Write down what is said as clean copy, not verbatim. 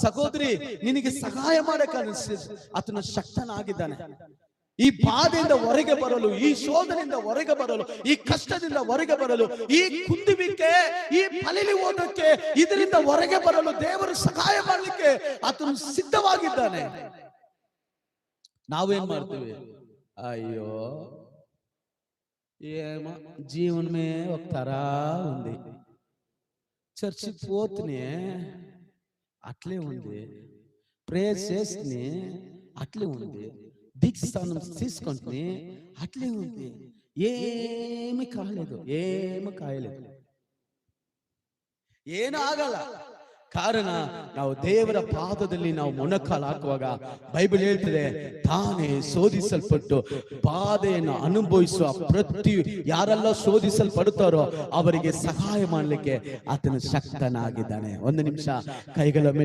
ಸಹೋದರಿ, ನಿನಗೆ ಸಹಾಯ ಮಾಡಕ್ಕೆ ಆತನು ಶಕ್ತನಾಗಿದ್ದಾನೆ. ಈ ಬಾಧೆಯಿಂದ ಹೊರಗೆ ಬರಲು, ಈ ಶೋಧನೆಯಿಂದ ಹೊರಗೆ ಬರಲು, ಈ ಕಷ್ಟದಿಂದ ಹೊರಗೆ ಬರಲು, ಈ ಕುಂದುವಿಕೆ, ಈ ಫಲಿಲಿ ಓದಕ್ಕೆ, ಇದರಿಂದ ಹೊರಗೆ ಬರಲು ದೇವರು ಸಹಾಯ ಮಾಡಲಿಕ್ಕೆ ಆತನು ಸಿದ್ಧವಾಗಿದ್ದಾನೆ. ನಾವೇನ್ ಮಾಡ್ತೀವಿ? ಅಯ್ಯೋ జీవన్ మే ఒక తరా ఉంది, చర్చికి పోతుని అట్లే ఉంది, ప్రేయర్ చేస్తుని అట్లే ఉంది, దీక్షాస్థానం తీసుకుంటుని అట్లే ఉంది, ఏమి కాలేదు, ఏమి కాయలేదు, ಏನು ಆಗಲ್ಲ. ಕಾರಣ ನಾವು ದೇವರ ಪಾದದಲ್ಲಿ ನಾವು ಮೊಣಕಾಲು ಹಾಕುವಾಗ ಬೈಬಲ್ ಹೇಳ್ತದೆ, ತಾನೇ ಶೋಧಿಸಲ್ಪಟ್ಟು ಬಾಧೆಯನ್ನು ಅನುಭವಿಸುವ ಪ್ರತಿ ಯಾರೆಲ್ಲ ಶೋಧಿಸಲ್ಪಡುತ್ತಾರೋ ಅವರಿಗೆ ಸಹಾಯ ಮಾಡಲಿಕ್ಕೆ ಆತನು ಶಕ್ತನಾಗಿದ್ದಾನೆ. ಒಂದು ನಿಮಿಷ ಕೈಗಳ ಮೇಲೆ